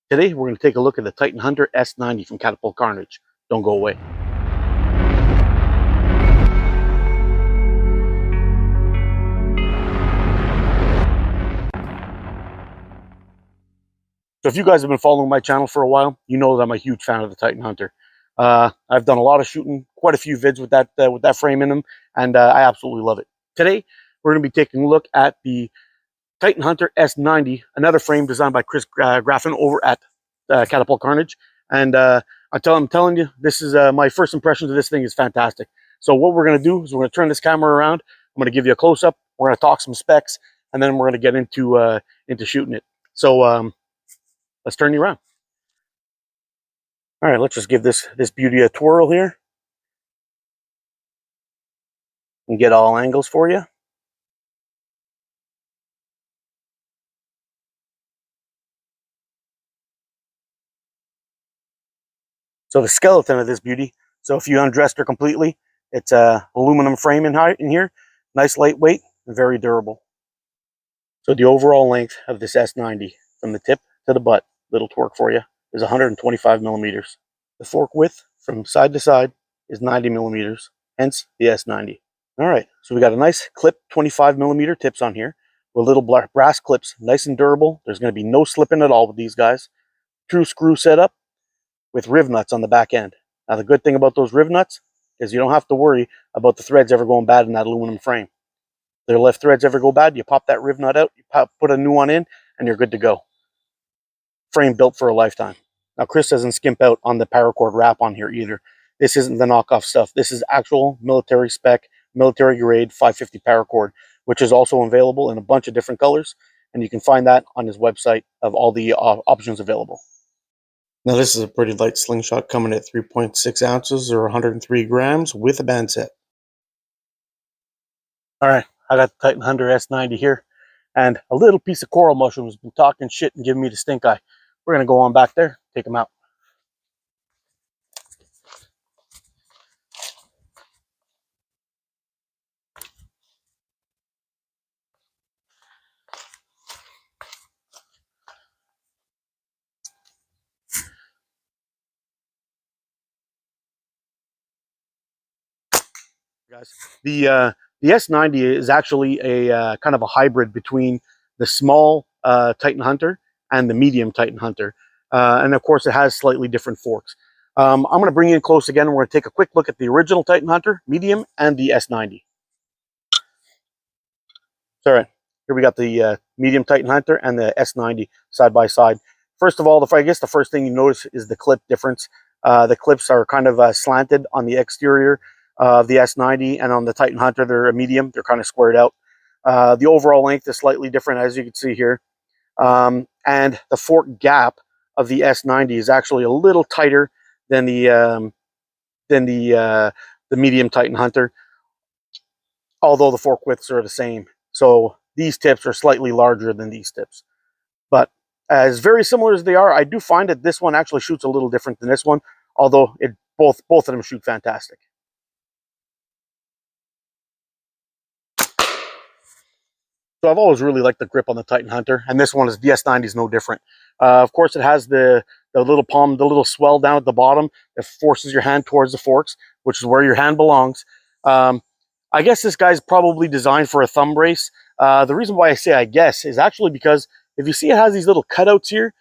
Today, we're going to take a look at the Titan Hunter S90 from Catapult Carnage. Don't go away. So if you guys have been following my channel for a while, you know that I'm a huge fan of the Titan Hunter. I've done a lot of shooting, quite a few vids with that frame in them, and I absolutely love it. Today, we're going to be taking a look at the Titan Hunter S90, another frame designed by Chris Graffin over at Catapult Carnage. And I'm telling you, this is my first impressions of this thing is fantastic. So what we're going to do is we're going to turn this camera around. I'm going to give you a close-up. We're going to talk some specs, and then we're going to get into shooting it. So let's turn you around. All right, let's just give this beauty a twirl here and get all angles for you. So the skeleton of this beauty, so if you undressed her completely, it's a aluminum frame in here, nice lightweight and very durable. So the overall length of this S90 from the tip to the butt, little torque for you, is 125 millimeters. The fork width from side to side is 90 millimeters, hence the S90. All right, so we got a nice clip 25 millimeter tips on here with little brass clips, nice and durable. There's going to be no slipping at all with these guys. True screw setup with riv nuts on the back end. Now the good thing about those riv nuts is you don't have to worry about the threads ever going bad in that aluminum frame. If their left threads ever go bad, you pop that riv nut out, you put a new one in, and you're good to go. Frame built for a lifetime. Now Chris doesn't skimp out on the paracord wrap on here either. This isn't the knockoff stuff. This is actual military spec, military grade 550 paracord, which is also available in a bunch of different colors, and you can find that on his website of all the options available. Now this is a pretty light slingshot coming at 3.6 ounces or 103 grams with a band set. All right, I got the Titan Hunter S90 here, and a little piece of coral mushroom has been talking shit and giving me the stink eye. We're gonna go on back there, take him out. Guys, the S90 is actually a kind of a hybrid between the small Titan Hunter and the medium Titan Hunter, and of course it has slightly different forks. I'm going to bring you in close again, and we're going to take a quick look at the original Titan Hunter medium and the S90. All right, here we got the medium Titan Hunter and the S90 side by side. First of all, I guess the first thing you notice is the clip difference. The clips are kind of slanted on the exterior of the S90, and on the Titan Hunter, they're a medium. They're kind of squared out. The overall length is slightly different, as you can see here. And the fork gap of the S90 is actually a little tighter than the medium Titan Hunter, although the fork widths are the same. So these tips are slightly larger than these tips. But as very similar as they are, I do find that this one actually shoots a little different than this one, although both of them shoot fantastic. So I've always really liked the grip on the Titan Hunter, and this one is the S90 is no different. Of course, it has the little palm, the little swell down at the bottom that forces your hand towards the forks, which is where your hand belongs. I guess this guy's probably designed for a thumb brace. The reason why I say I guess is actually because if you see it has these little cutouts here,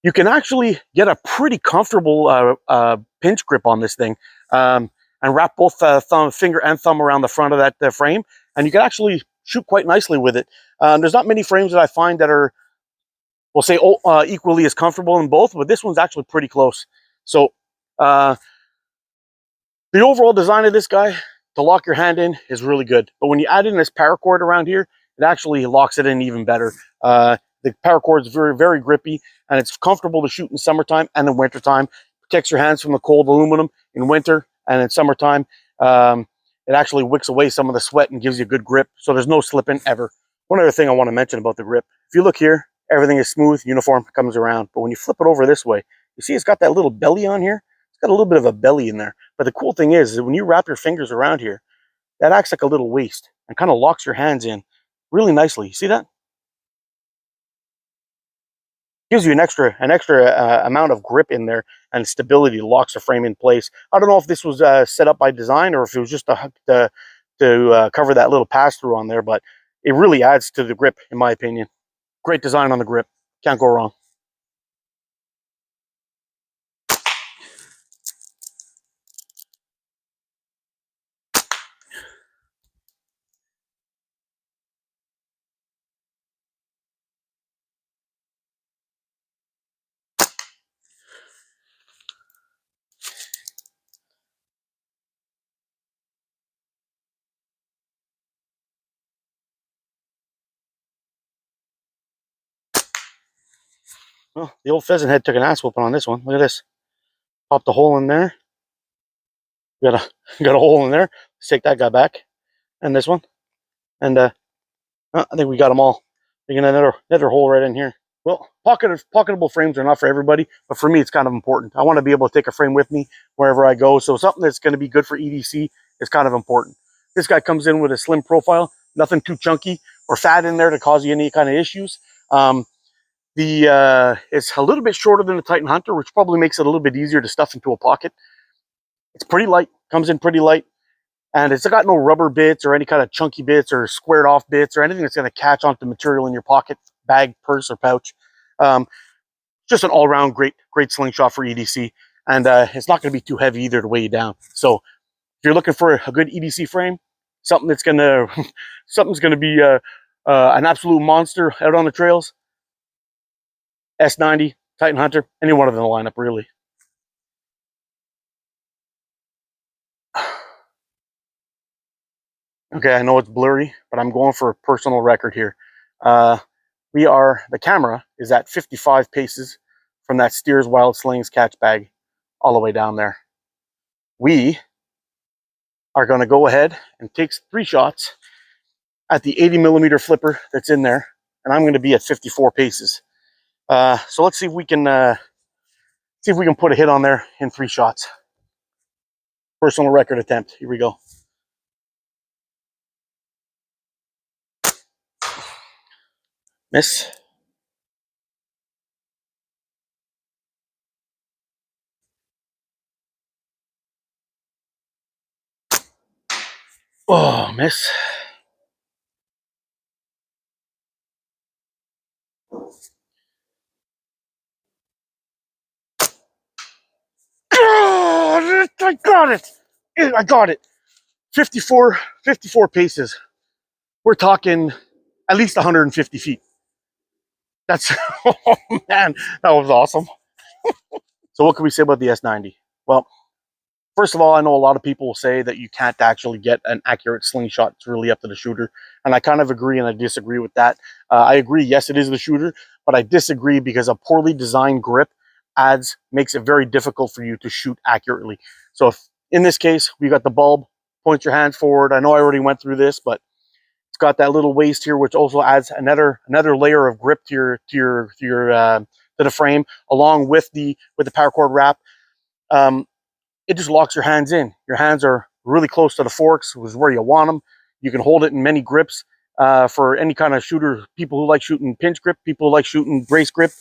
you can actually get a pretty comfortable pinch grip on this thing, and wrap both finger and thumb around the front of that frame, and you can actually shoot quite nicely with it. There's not many frames that I find that are, we'll say, equally as comfortable in both, but this one's actually pretty close. So the overall design of this guy to lock your hand in is really good, but when you add in this paracord around here, it actually locks it in even better. The paracord is very, very grippy, and it's comfortable to shoot in summertime and in wintertime. Protects your hands from the cold aluminum in winter, and in summertime, it actually wicks away some of the sweat and gives you a good grip, so there's no slipping ever. One other thing I want to mention about the grip, if you look here, everything is smooth, uniform, comes around, but when you flip it over this way, you see it's got that little belly on here? It's got a little bit of a belly in there, but the cool thing is that when you wrap your fingers around here, that acts like a little waist and kind of locks your hands in really nicely. You see that? gives you an extra amount of grip in there, and stability, locks the frame in place. I don't know if this was set up by design or if it was just to cover that little pass through on there, but it really adds to the grip, in my opinion. Great design on the grip, can't go wrong. Well, the old pheasant head took an ass whooping on this one. Look at this. Popped a hole in there. Got a hole in there. Let's take that guy back. And this one. And I think we got them all. Making another hole right in here. Well, pocketable frames are not for everybody, but for me, it's kind of important. I want to be able to take a frame with me wherever I go. So something that's going to be good for EDC is kind of important. This guy comes in with a slim profile, nothing too chunky or fat in there to cause you any kind of issues. It's a little bit shorter than the Titan Hunter, which probably makes it a little bit easier to stuff into a pocket. It's pretty light, comes in pretty light, and it's got no rubber bits or any kind of chunky bits or squared off bits or anything that's going to catch onto material in your pocket, bag, purse, or pouch. Just an all-around great slingshot for EDC, and it's not going to be too heavy either to weigh you down. So if you're looking for a good EDC frame, something that's something's going to be an absolute monster out on the trails, S90, Titan Hunter, any one of them in the lineup, really. Okay, I know it's blurry, but I'm going for a personal record here. The camera is at 55 paces from that Steers Wild Slings catch bag all the way down there. We are going to go ahead and take 3 shots at the 80mm flipper that's in there, and I'm going to be at 54 paces. So let's see if we can put a hit on there in 3 shots. Personal record attempt. Here we go. Miss. Oh, miss. Oh, I got it. I got it. 54 paces. We're talking at least 150 feet. That's, oh man, that was awesome. So what can we say about the S90? Well, first of all, I know a lot of people will say that you can't actually get an accurate slingshot. It's really up to the shooter. And I kind of agree and I disagree with that. I agree, yes, it is the shooter, but I disagree because a poorly designed grip makes it very difficult for you to shoot accurately. So if, in this case, we got the bulb, point your hands forward. I know I already went through this, but it's got that little waist here, which also adds another layer of grip to the frame, along with the paracord wrap. It just locks your hands in. Your hands are really close to the forks, which is where you want them. You can hold it in many grips for any kind of shooter. People who like shooting pinch grip, people who like shooting brace grip.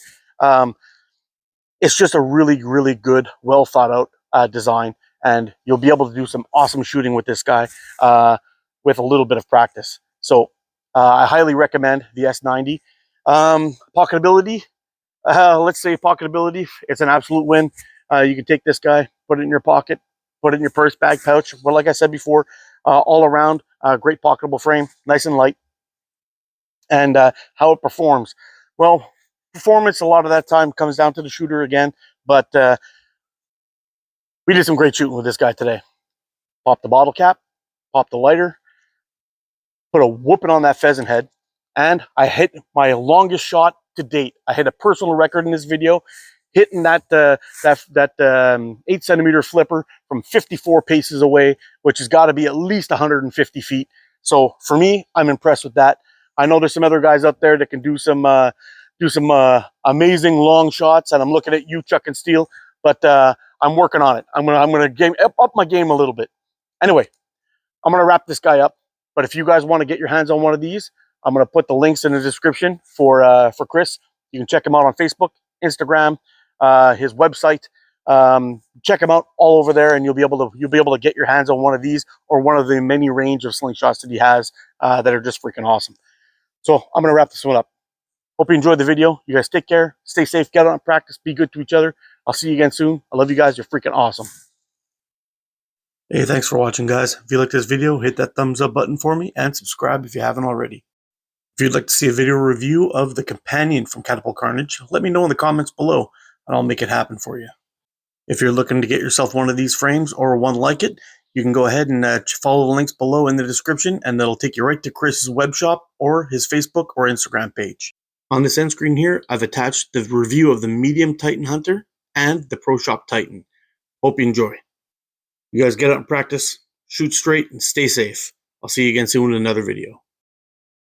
It's just a really good, well thought out design, and you'll be able to do some awesome shooting with this guy with a little bit of practice. So I highly recommend the S90. Pocketability, let's say pocketability, it's an absolute win. You can take this guy, put it in your pocket, put it in your purse, bag, pouch. But like I said before, all around, great pocketable frame, nice and light. And how it performs. Well, performance a lot of that time comes down to the shooter again. But we did some great shooting with this guy today. Popped the bottle cap, popped the lighter, put a whooping on that pheasant head, and I hit my longest shot to date. I hit a personal record in this video, hitting that 8cm flipper from 54 paces away, which has got to be at least 150 feet. So for me, I'm impressed with that. I know there's some other guys out there that can do some amazing long shots, and I'm looking at you, Chuck and Steele, but I'm working on it. I'm gonna up my game a little bit. Anyway, I'm gonna wrap this guy up. But if you guys want to get your hands on one of these, I'm gonna put the links in the description for Chris You can check him out on Facebook, Instagram, his website. Check him out all over there, and you'll be able to get your hands on one of these or one of the many range of slingshots that he has that are just freaking awesome. So I'm gonna wrap this one up. Hope you enjoyed the video. You guys take care, stay safe, get out and practice, be good to each other. I'll see you again soon. I love you guys. You're freaking awesome. Hey, thanks for watching, guys. If you liked this video, hit that thumbs up button for me and subscribe if you haven't already. If you'd like to see a video review of the companion from Catapult Carnage, let me know in the comments below and I'll make it happen for you. If you're looking to get yourself one of these frames or one like it, you can go ahead and follow the links below in the description, and that'll take you right to Chris's web shop or his Facebook or Instagram page. On this end screen here, I've attached the review of the medium Titan Hunter and the Pro Shop Titan. Hope you enjoy. You guys get out and practice, shoot straight, and stay safe. I'll see you again soon in another video.